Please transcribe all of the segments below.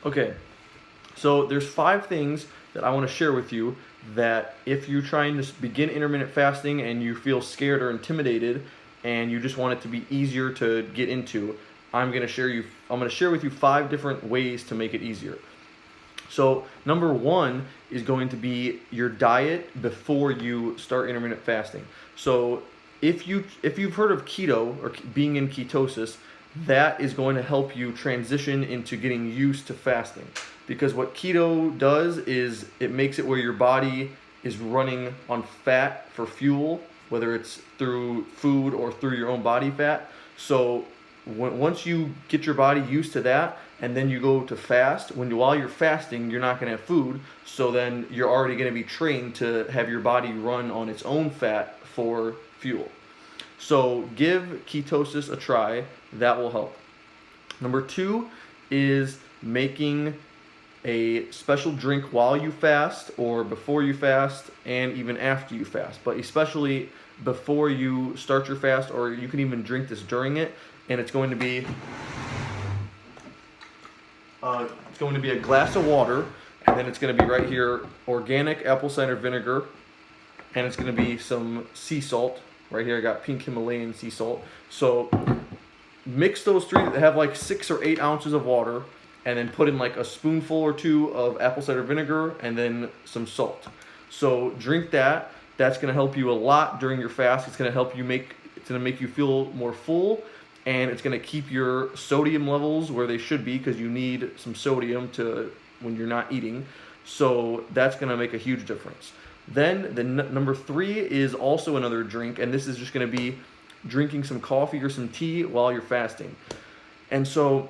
Okay, so there's 5 things that I want to share with you that if you're trying to begin intermittent fasting and you feel scared or intimidated and you just want it to be easier to get into, I'm going to share with you 5 different ways to make it easier. So number 1 is going to be your diet before you start intermittent fasting. So if you've heard of keto or being in ketosis, that is going to help you transition into getting used to fasting. Because what keto does is it makes it where your body is running on fat for fuel, whether it's through food or through your own body fat. So once you get your body used to that, and then you go to fast, while you're fasting, you're not going to have food, so then you're already going to be trained to have your body run on its own fat for fuel. So give ketosis a try. That will help. Number 2 is making a special drink while you fast or before you fast and even after you fast, but especially before you start your fast, or you can even drink this during it, and it's going to be a glass of water, and then it's going to be right here organic apple cider vinegar, and it's going to be some sea salt. Right here I got pink Himalayan sea salt. So mix those 3 that have like 6 or 8 ounces of water, and then put in like a spoonful or 2 of apple cider vinegar and then some salt. So drink that. That's going to help you a lot during your fast. It's going to make you feel more full, and it's going to keep your sodium levels where they should be, because you need some sodium when you're not eating. So that's going to make a huge difference. Then number 3 is also another drink, and this is just going to be drinking some coffee or some tea while you're fasting. And so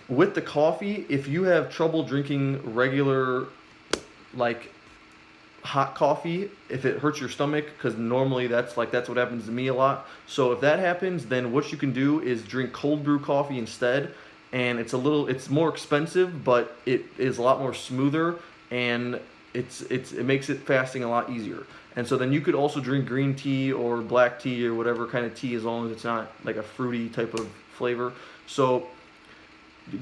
with the coffee, if you have trouble drinking regular, like hot coffee, if it hurts your stomach, because normally that's what happens to me a lot. So if that happens, then what you can do is drink cold brew coffee instead, and it's more expensive, but it is a lot more smoother, and it makes it fasting a lot easier. And so then you could also drink green tea or black tea or whatever kind of tea, as long as it's not like a fruity type of flavor. So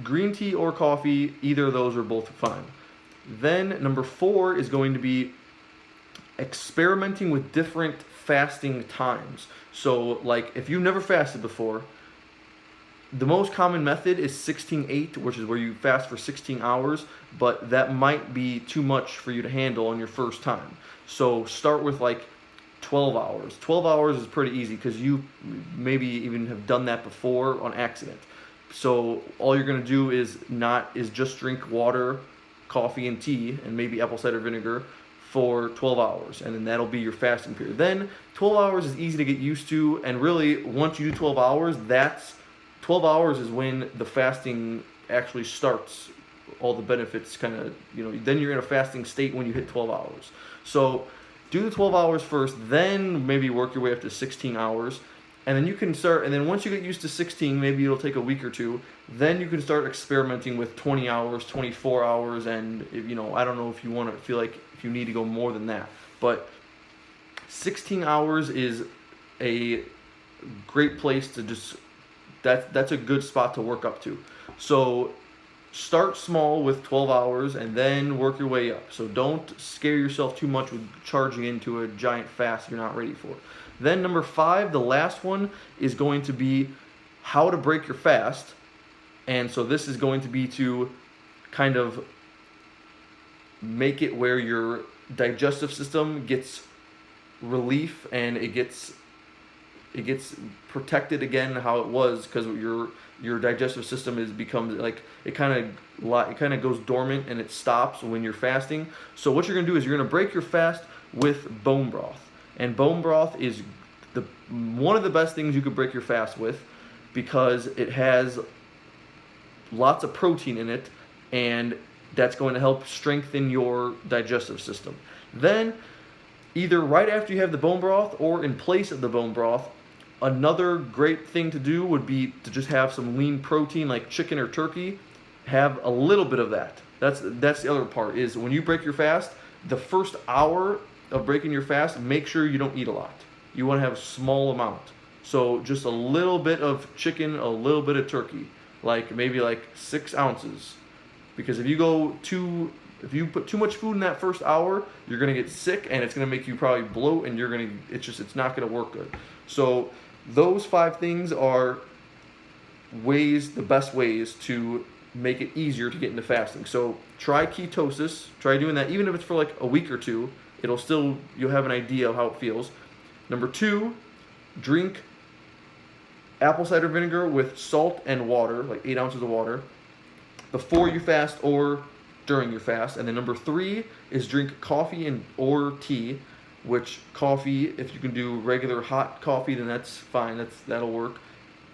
green tea or coffee, either of those are both fine. Then number 4 is going to be experimenting with different fasting times. So like if you've never fasted before, the most common method is 16-8, which is where you fast for 16 hours, but that might be too much for you to handle on your first time. So start with like 12 hours. 12 hours is pretty easy, because you maybe even have done that before on accident. So all you're going to do is just drink water, coffee, and tea, and maybe apple cider vinegar for 12 hours, and then that'll be your fasting period. Then 12 hours is easy to get used to, and really once you do 12 hours, 12 hours is when the fasting actually starts. All the benefits kind of, then you're in a fasting state when you hit 12 hours. So do the 12 hours first, then maybe work your way up to 16 hours. And then you can start, and then once you get used to 16, maybe it'll take a week or 2, then you can start experimenting with 20 hours, 24 hours, and I don't know if you need to go more than that. But 16 hours is a great place to that's a good spot to work up to. So start small with 12 hours and then work your way up. So don't scare yourself too much with charging into a giant fast you're not ready for. Then number 5, the last one, is going to be how to break your fast. And so this is going to be to kind of make it where your digestive system gets relief, and it gets protected again how it was, because your digestive system becomes like it kind of goes dormant and it stops when you're fasting. So what you're going to do is you're going to break your fast with bone broth. And bone broth is one of the best things you could break your fast with, because it has lots of protein in it, and that's going to help strengthen your digestive system. Then either right after you have the bone broth or in place of the bone broth, another great thing to do would be to just have some lean protein like chicken or turkey. Have a little bit of that. That's the other part, is when you break your fast, the first hour of breaking your fast, make sure you don't eat a lot. You want to have a small amount. So just a little bit of chicken, a little bit of turkey, maybe 6 ounces. because if you put too much food in that first hour, you're gonna get sick, and it's gonna make you probably bloat, and it's not gonna work good. So those 5 things are the best ways to make it easier to get into fasting. So try ketosis, try doing that, even if it's for like a week or two, you'll have an idea of how it feels. Number 2, drink apple cider vinegar with salt and water, like 8 ounces of water, before you fast or during your fast. And then number 3 is drink coffee or tea, which coffee, if you can do regular hot coffee, then that's fine, that'll work.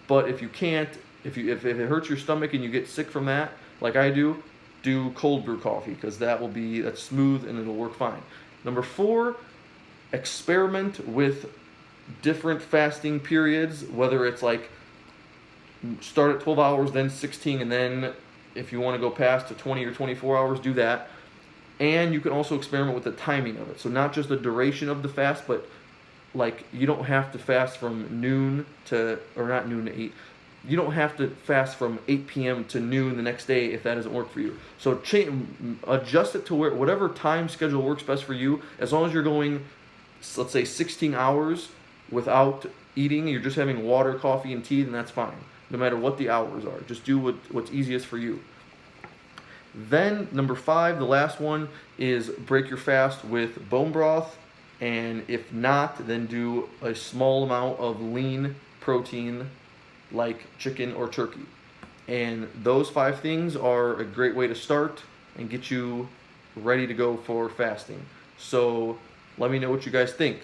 But if you can't, if it hurts your stomach and you get sick from that, like I do cold brew coffee, because that's smooth and it'll work fine. Number 4, experiment with different fasting periods, whether it's like start at 12 hours, then 16, and then if you want to go past to 20 or 24 hours, do that. And you can also experiment with the timing of it. So not just the duration of the fast, but like you don't have to fast from noon to, or not noon to 8. You don't have to fast from 8 p.m. to noon the next day if that doesn't work for you. So adjust it to whatever time schedule works best for you. As long as you're going, let's say 16 hours without eating, you're just having water, coffee, and tea, then that's fine. No matter what the hours are, just do what's easiest for you. Then number 5, the last one, is break your fast with bone broth, and if not, then do a small amount of lean protein like chicken or turkey. And those 5 things are a great way to start and get you ready to go for fasting. So let me know what you guys think.